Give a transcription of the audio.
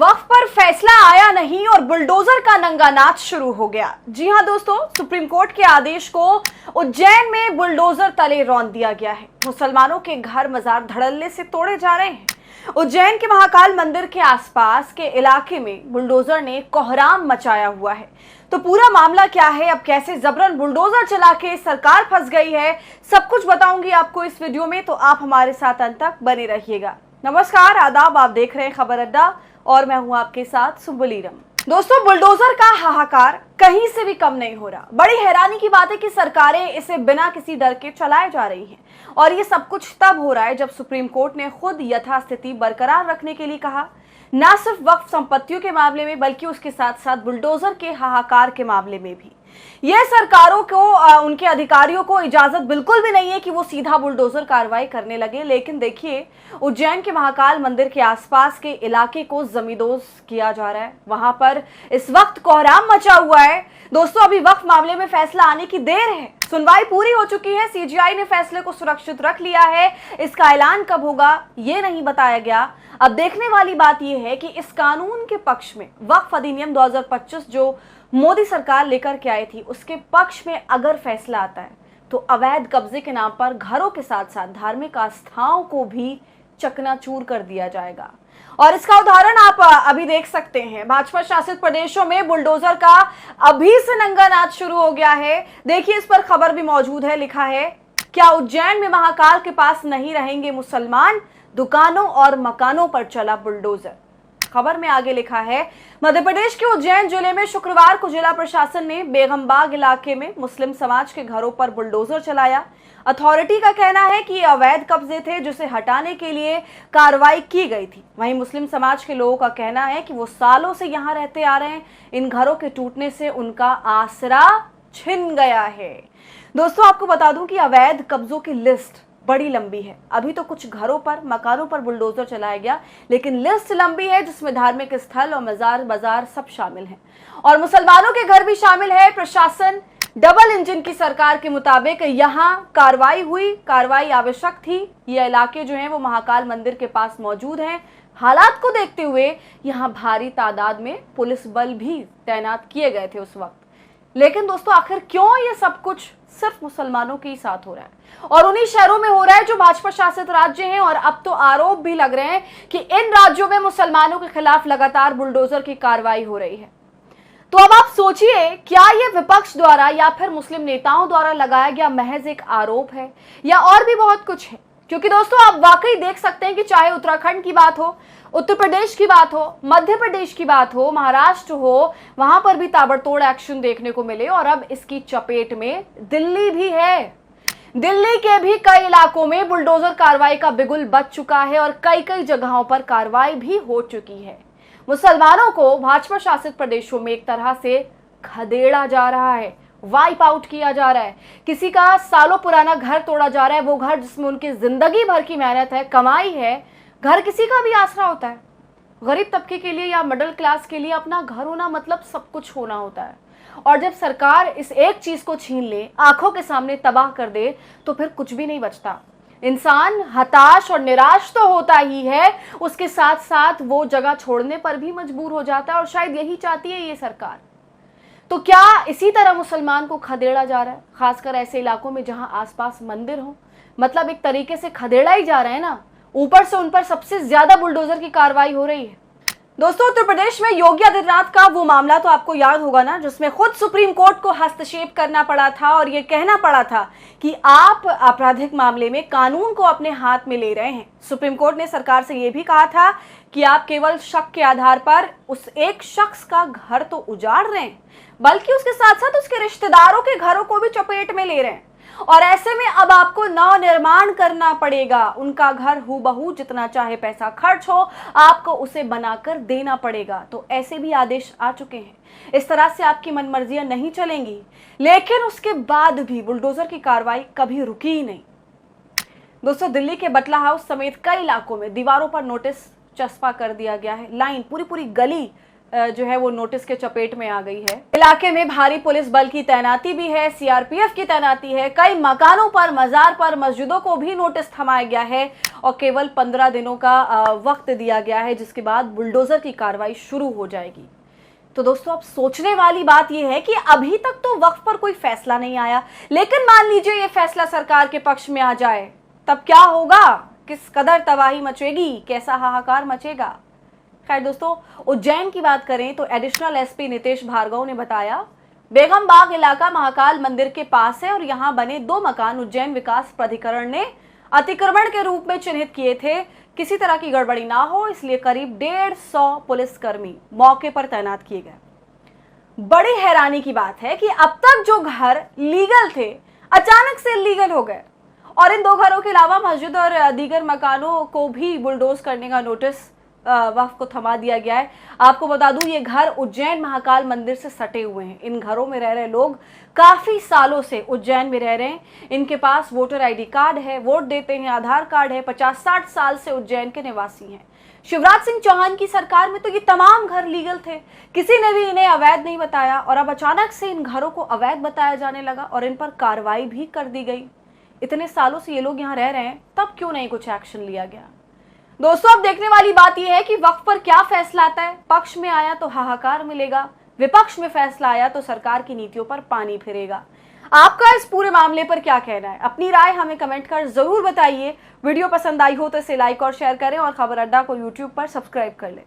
वक्फ पर फैसला आया नहीं और बुलडोजर का नंगा नाच शुरू हो गया। जी हां दोस्तों, सुप्रीम कोर्ट के आदेश को उज्जैन में बुलडोजर तले रौंद दिया गया है। मुसलमानों के घर मजार धड़ल्ले से तोड़े जा रहे हैं। उज्जैन के महाकाल मंदिर के आसपास के इलाके में बुलडोजर ने कोहराम मचाया हुआ है। तो पूरा मामला क्या है, अब कैसे जबरन बुलडोजर चला के सरकार फंस गई है, सब कुछ बताऊंगी आपको इस वीडियो में, तो आप हमारे साथ अंत तक बने रहिएगा। नमस्कार, आदाब, आप देख रहे हैं खबर अड्डा और मैं हूं आपके साथ सुबुलीरम। दोस्तों, बुलडोजर का हाहाकार कहीं से भी कम नहीं हो रहा। बड़ी हैरानी की बात है कि सरकारें इसे बिना किसी डर के चलाए जा रही हैं और ये सब कुछ तब हो रहा है जब सुप्रीम कोर्ट ने खुद यथास्थिति बरकरार रखने के लिए कहा। न सिर्फ वक्फ संपत्तियों के मामले में बल्कि उसके साथ साथ बुलडोजर के हाहाकार के मामले में भी यह सरकारों को, उनके अधिकारियों को इजाजत बिल्कुल भी नहीं है कि वो सीधा बुलडोजर कार्रवाई करने लगे। लेकिन देखिए, उज्जैन के महाकाल मंदिर के आसपास के इलाके को जमींदोज किया जा रहा है। वहां पर इस वक्त कोहराम मचा हुआ है। दोस्तों, अभी वक्फ मामले में फैसला आने की देर है। सुनवाई पूरी हो चुकी है, सीजीआई ने फैसले को सुरक्षित रख लिया है। इसका ऐलान कब होगा ये नहीं बताया गया। अब देखने वाली बात यह है कि इस कानून के पक्ष में वक्फ अधिनियम 2025 जो मोदी सरकार लेकर के आई थी, उसके पक्ष में अगर फैसला आता है तो अवैध कब्जे के नाम पर घरों के साथ साथ धार्मिक आस्थाओं को भी चकनाचूर कर दिया जाएगा। और इसका उदाहरण आप अभी देख सकते हैं। भाजपा शासित प्रदेशों में बुलडोजर का अभी से नंगा नाच शुरू हो गया है। देखिए, इस पर खबर भी मौजूद है। लिखा है, क्या उज्जैन में महाकाल के पास नहीं रहेंगे मुसलमान, दुकानों और मकानों पर चला बुलडोजर। खबर में आगे लिखा है, मध्य प्रदेश के उज्जैन जिले में शुक्रवार को जिला प्रशासन ने बेगमबाग इलाके में मुस्लिम समाज के घरों पर बुलडोजर चलाया। अथॉरिटी का कहना है कि ये अवैध कब्जे थे जिसे हटाने के लिए कार्रवाई की गई थी। वहीं मुस्लिम समाज के लोगों का कहना है कि वो सालों से यहाँ रहते आ रहे हैं। इन घरों के टूटने से उनका आसरा छिन गया है। दोस्तों, आपको बता दूं कि अवैध कब्जों की लिस्ट बड़ी लंबी है। अभी तो कुछ घरों पर, मकानों पर बुलडोजर चलाया गया, लेकिन लिस्ट लंबी है जिसमें धार्मिक स्थल और मजार बाजार सब शामिल हैं और मुसलमानों के घर भी शामिल है। प्रशासन डबल इंजन की सरकार के मुताबिक यहां कार्रवाई हुई। कार्रवाई आवश्यक थी। ये इलाके जो हैं वो महाकाल मंदिर के पास मौजूद हैं। हालात को देखते हुए यहां भारी तादाद में पुलिस बल भी तैनात किए गए थे उस वक्त। लेकिन दोस्तों, आखिर क्यों ये सब कुछ सिर्फ मुसलमानों के ही साथ हो रहा है और उन्हीं शहरों में हो रहा है जो भाजपा शासित राज्य हैं। और अब तो आरोप भी लग रहे हैं कि इन राज्यों में मुसलमानों के खिलाफ लगातार बुलडोजर की कार्रवाई हो रही है। तो अब आप सोचिए, क्या यह विपक्ष द्वारा या फिर मुस्लिम नेताओं द्वारा लगाया गया महज एक आरोप है या और भी बहुत कुछ है? क्योंकि दोस्तों, आप वाकई देख सकते हैं कि चाहे उत्तराखंड की बात हो, उत्तर प्रदेश की बात हो, मध्य प्रदेश की बात हो, महाराष्ट्र हो, वहां पर भी ताबड़तोड़ एक्शन देखने को मिले। और अब इसकी चपेट में दिल्ली भी है। दिल्ली के भी कई इलाकों में बुलडोजर कार्रवाई का बिगुल बज चुका है और कई कई जगहों पर कार्रवाई भी हो चुकी है। मुसलमानों को भाजपा शासित प्रदेशों में एक तरह से खदेड़ा जा रहा है, वाइप आउट किया जा रहा है। किसी का सालों पुराना घर तोड़ा जा रहा है, वो घर जिसमें उनकी जिंदगी भर की मेहनत है, कमाई है। घर किसी का भी आसरा होता है। गरीब तबके के लिए या मिडिल क्लास के लिए अपना घर होना मतलब सब कुछ होना होता है। और जब सरकार इस एक चीज को छीन ले, आंखों के सामने तबाह कर दे, तो फिर कुछ भी नहीं बचता। इंसान हताश और निराश तो होता ही है, उसके साथ साथ वो जगह छोड़ने पर भी मजबूर हो जाता है। और शायद यही चाहती है ये सरकार। तो क्या इसी तरह मुसलमान को खदेड़ा जा रहा है, खासकर ऐसे इलाकों में जहां आसपास मंदिर हो? मतलब एक तरीके से खदेड़ा ही जा रहे हैं ना। ऊपर से उन पर सबसे ज्यादा बुलडोजर की कार्रवाई हो रही है। दोस्तों, उत्तर प्रदेश में योगी आदित्यनाथ का वो मामला तो आपको याद होगा ना, जिसमें खुद सुप्रीम कोर्ट को हस्तक्षेप करना पड़ा था और ये कहना पड़ा था कि आप आपराधिक मामले में कानून को अपने हाथ में ले रहे हैं। सुप्रीम कोर्ट ने सरकार से ये भी कहा था कि आप केवल शक के आधार पर उस एक शख्स का घर तो उजाड़ रहे हैं, बल्कि उसके साथ साथ उसके रिश्तेदारों के घरों को भी चपेट में ले रहे हैं। और ऐसे में अब आपको नव निर्माण करना पड़ेगा। उनका घर हूबहू, जितना चाहे पैसा खर्च हो, आपको उसे बनाकर देना पड़ेगा। तो ऐसे भी आदेश आ चुके हैं। इस तरह से आपकी मनमर्जियां नहीं चलेंगी। लेकिन उसके बाद भी बुलडोजर की कार्रवाई कभी रुकी ही नहीं। दोस्तों, दिल्ली के बटला हाउस समेत कई इलाकों में दीवारों पर नोटिस चस्पा कर दिया गया है। लाइन, पूरी पूरी गली जो है वो नोटिस के चपेट में आ गई है। इलाके में भारी पुलिस बल की तैनाती भी है, सीआरपीएफ की तैनाती है। कई मकानों पर, मजार पर, मस्जिदों को भी नोटिस थमाया गया है और केवल 15 दिनों का वक्त दिया गया है, जिसके बाद बुलडोजर की कार्रवाई शुरू हो जाएगी। तो दोस्तों, अब सोचने वाली बात यह है कि अभी तक तो वक्फ पर कोई फैसला नहीं आया, लेकिन मान लीजिए ये फैसला सरकार के पक्ष में आ जाए, तब क्या होगा? किस कदर तबाही मचेगी, कैसा हाहाकार मचेगा? खैर दोस्तों, उज्जैन की बात करें तो एडिशनल एसपी नितेश भार्गव ने बताया, बेगम बाग इलाका महाकाल मंदिर के पास है और यहां बने 2 मकान उज्जैन विकास प्राधिकरण ने अतिक्रमण के रूप में चिन्हित किए थे। किसी तरह की गड़बड़ी ना हो, इसलिए करीब 150 पुलिसकर्मी मौके पर तैनात किए गए। बड़ी हैरानी की बात है कि अब तक जो घर लीगल थे, अचानक से इलीगल हो गए और इन 2 घरों के अलावा मस्जिद और दीगर मकानों को भी बुलडोज करने का नोटिस वक्फ को थमा दिया गया है। आपको बता दूं, ये घर उज्जैन महाकाल मंदिर से सटे हुए हैं। इन घरों में रह रहे लोग काफी सालों से उज्जैन में रह रहे हैं। इनके पास वोटर आईडी कार्ड है, वोट देते हैं, आधार कार्ड है, 50-60 साल से उज्जैन के निवासी हैं। शिवराज सिंह चौहान की सरकार में तो ये तमाम घर लीगल थे, किसी ने भी इन्हें अवैध नहीं बताया और अब अचानक से इन घरों को अवैध बताया जाने लगा और इन पर कार्रवाई भी कर दी गई। इतने सालों से ये लोग यहाँ रह रहे हैं, तब क्यों नहीं कुछ एक्शन लिया गया? दोस्तों, अब देखने वाली बात यह है कि वक्फ पर क्या फैसला आता है। पक्ष में आया तो हाहाकार मिलेगा, विपक्ष में फैसला आया तो सरकार की नीतियों पर पानी फिरेगा। आपका इस पूरे मामले पर क्या कहना है? अपनी राय हमें कमेंट कर जरूर बताइए। वीडियो पसंद आई हो तो इसे लाइक और शेयर करें और खबर अड्डा को यूट्यूब पर सब्सक्राइब कर लें।